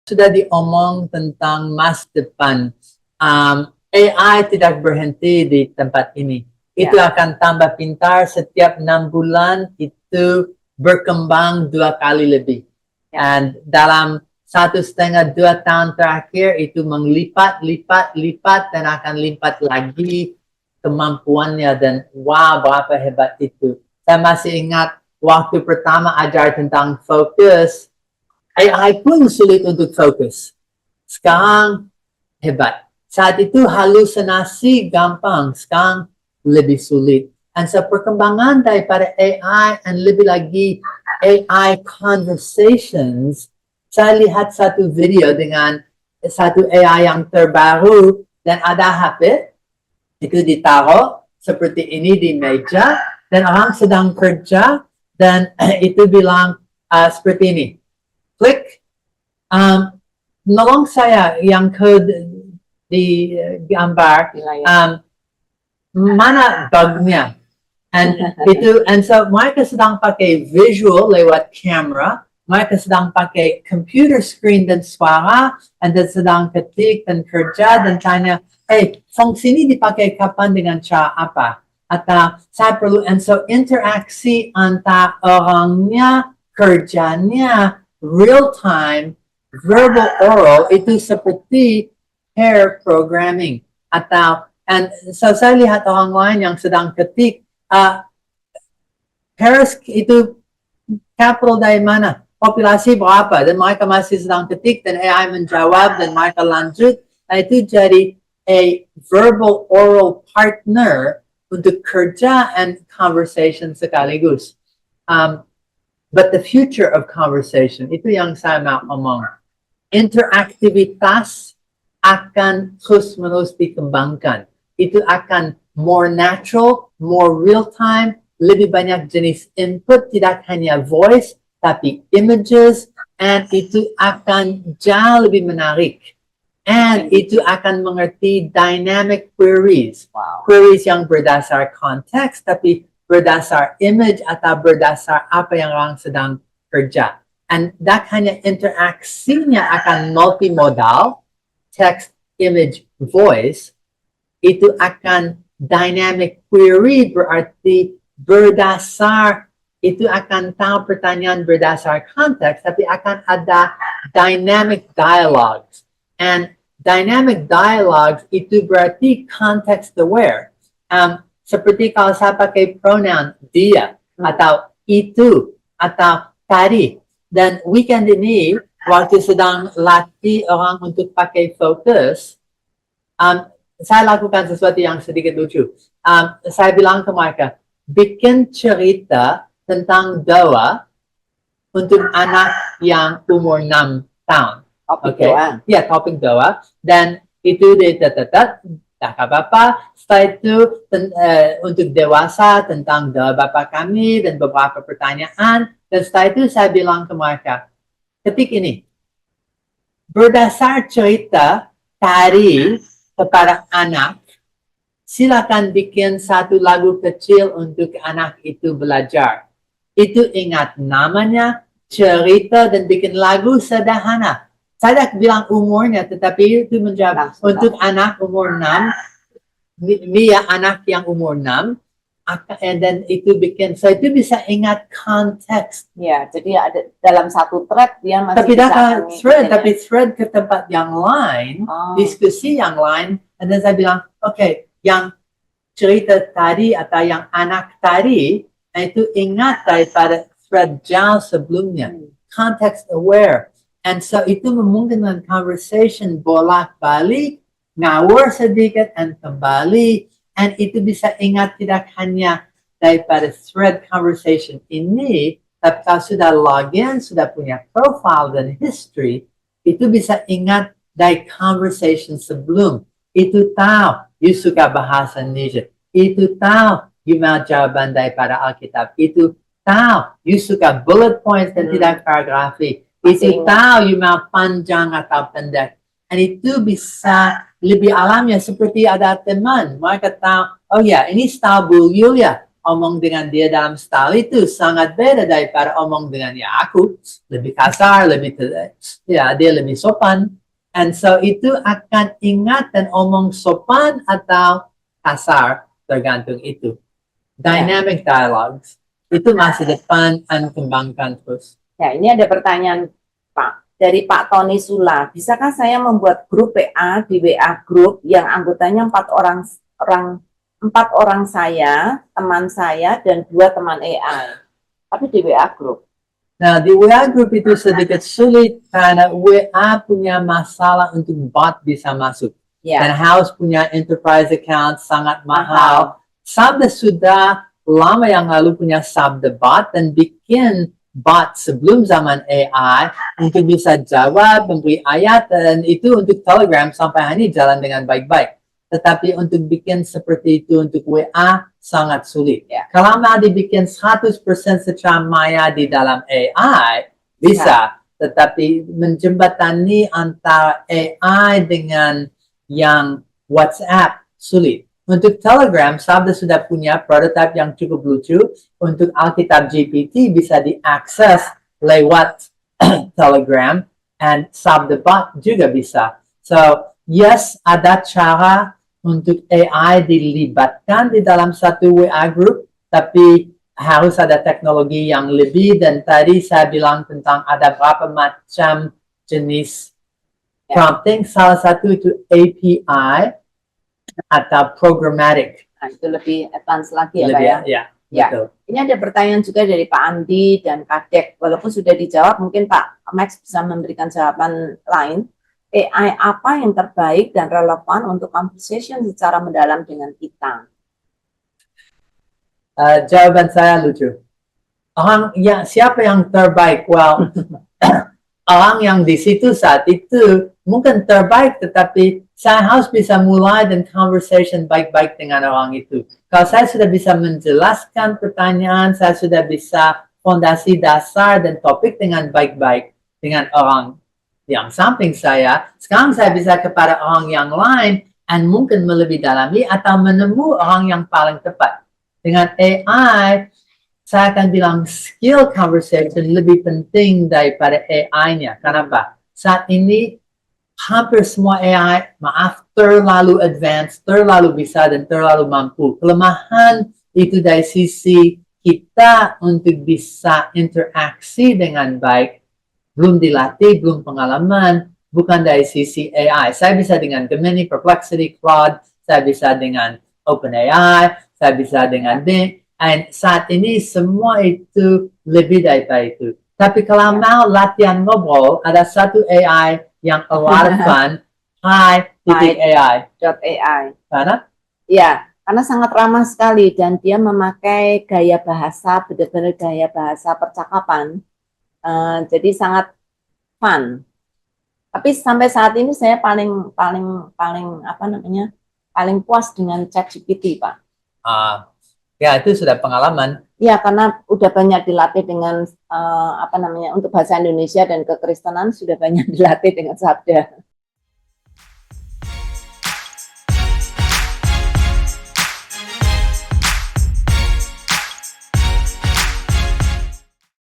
sudah diomong tentang masa depan. AI tidak berhenti di tempat ini. Itu akan tambah pintar setiap 6 bulan, itu berkembang 2 kali lebih. Dan dalam 1,5-2 tahun terakhir itu menglipat, lipat, dan akan lipat lagi kemampuannya. Dan wow, berapa hebat itu. Saya masih ingat waktu pertama ajar tentang fokus, AI pun sulit untuk fokus. Sekarang hebat. Saat itu halusinasi gampang, sekarang lebih sulit. Dan so perkembangan daripada AI dan lebih lagi AI conversations, saya lihat satu video dengan satu AI yang terbaru dan ada HP, itu ditaruh seperti ini di meja, dan orang sedang kerja, dan itu bilang seperti ini. Klik, nolong saya yang code di gambar, mana bugnya. And so mereka sedang pakai visual lewat kamera, mereka sedang pakai computer screen dan suara, dan sedang ketik dan kerja dan tanya, fungsi ini dipakai kapan dengan cara apa? Atau saya perlu, and so interaksi antara orangnya, kerjanya, real time, verbal oral, itu seperti pair programming. Atau, and so saya lihat orang lain yang sedang ketik, Paris itu capital dari mana? Populasi berapa? Dan mereka masih sedang ketik, dan AI menjawab, dan mereka lanjut. Nah, itu jadi a verbal oral partner untuk kerja and conversation sekaligus. But the future of conversation, itu yang saya mau ngomong. Interaktivitas akan terus-menerus dikembangkan. Itu akan more natural, more real-time, lebih banyak jenis input, tidak hanya voice, tapi images, and itu akan jauh lebih menarik. And itu akan mengerti dynamic queries. Queries yang berdasar konteks, tapi berdasar image atau berdasar apa yang orang sedang kerja. And that hanya interaksinya akan multimodal, text, image, voice, itu akan dynamic query, berarti berdasar, itu akan tahu pertanyaan berdasar konteks, tapi akan ada dynamic dialogues. And dynamic dialogues itu berarti context aware. Seperti kalau saya pakai pronoun dia, atau itu, atau tadi. Dan weekend ini, waktu sedang latih orang untuk pakai fokus, saya lakukan sesuatu yang sedikit lucu. Saya bilang ke mereka, bikin cerita tentang doa untuk anak yang umur 6 tahun. Topik doa. Ya, topik doa. Dan itu tak apa-apa. Setelah itu untuk dewasa tentang doa Bapa kami dan beberapa pertanyaan. Dan setelah itu saya bilang ke mereka, ketik ini. Berdasar cerita tari kepada anak, silakan bikin satu lagu kecil untuk anak itu belajar. Itu ingat namanya, cerita, dan bikin lagu sederhana. Saya bilang umurnya, tetapi itu menjawab untuk anak umur 6, Mia anak yang umur 6, dan itu bikin, so itu bisa ingat konteks. Ya, jadi ada dalam satu thread dia masih tapi bisa thread, tapi thread ke tempat yang lain, diskusi yang lain, dan saya bilang, yang cerita tadi atau yang anak tadi, itu ingat daripada thread jauh sebelumnya, context aware. And so itu memungkinkan conversation bolak-balik, ngawur sedikit, and kembali. And itu bisa ingat tidak hanya daripada thread conversation ini, tapi kalau sudah login, sudah punya profile dan history, itu bisa ingat dari conversation sebelum. Itu tahu, you suka bahasa Indonesia. Itu tahu, you mau jawaban daripada Alkitab. Itu tahu, you suka bullet points dan tidak paragrafi. Itu tahu, you mau panjang atau pendek. Dan itu bisa lebih alamiah, seperti ada teman. Mereka tahu, oh ya, ini style Bu Yulia. omong dengan dia dalam style itu sangat beda daripada omong dengan ya aku lebih kasar, ya dia lebih sopan. And so itu akan ingat dan omong sopan atau kasar tergantung itu. Dynamic dialogues itu masa depan dan kembangkan terus. Ya, ini ada pertanyaan Pak dari Pak Tony Sula. Bisakah saya membuat grup WA di WA Group yang anggotanya 4 orang saya, teman saya, dan 2 teman AI. Tapi di WA Group. Nah, di WA Group itu sedikit sulit karena WA punya masalah untuk bot bisa masuk. Ya. Dan harus punya enterprise account sangat mahal. Sabda sudah lama yang lalu punya Sabda bot dan bikin bot sebelum zaman AI untuk bisa jawab, memberi ayat, dan itu untuk Telegram sampai hari ini jalan dengan baik-baik. Tetapi untuk bikin seperti itu untuk WA sangat sulit. Ya. Kalau mau dibikin 100% secara maya di dalam AI, bisa. Tetapi menjembatani antara AI dengan yang WhatsApp sulit. Untuk Telegram, Sabda sudah punya prototype yang cukup lucu. Untuk Alkitab GPT bisa diakses lewat Telegram, and Sabda Bot juga bisa. So, yes, ada cara untuk AI dilibatkan di dalam satu WA group, tapi harus ada teknologi yang lebih, dan tadi saya bilang tentang ada berapa macam jenis prompting, salah satu itu API atau programmatic. Nah, itu lebih advance lagi ya, Lebih, Pak ya? Ya. betul. Ini ada pertanyaan juga dari Pak Andi dan Kadek. Walaupun sudah dijawab, mungkin Pak Max bisa memberikan jawaban lain. AI apa yang terbaik dan relevan untuk conversation secara mendalam dengan kita? Jawaban saya lucu. Siapa yang terbaik? Well, orang yang di situ saat itu mungkin terbaik, tetapi saya harus bisa mulai dan conversation baik-baik dengan orang itu. Kalau saya sudah bisa menjelaskan pertanyaan, saya sudah bisa fondasi dasar dan topik dengan baik-baik dengan orang yang samping saya, sekarang saya bisa kepada orang yang lain dan mungkin lebih dalami atau menemukan orang yang paling tepat. Dengan AI, saya akan bilang skill conversation lebih penting daripada AI-nya. Kenapa? Saat ini hampir semua AI, terlalu advance, terlalu bisa, dan terlalu mampu. Kelemahan itu dari sisi kita untuk bisa interaksi dengan baik, belum dilatih, belum pengalaman, bukan dari sisi AI. Saya bisa dengan Gemini, Perplexity, Claude, saya bisa dengan OpenAI, saya bisa dengan Bing, dan saat ini semua itu lebih daripada itu. Tapi kalau mau latihan ngobrol, ada satu AI yang a lot of fun, Hi.AI. Karena? Ya, karena sangat ramah sekali dan dia memakai gaya bahasa, benar-benar gaya bahasa percakapan. Jadi sangat fun. Tapi sampai saat ini saya paling puas dengan ChatGPT, Pak. Ya, itu sudah pengalaman. Ya, karena udah banyak dilatih dengan untuk bahasa Indonesia dan kekristenan sudah banyak dilatih dengan Sabda.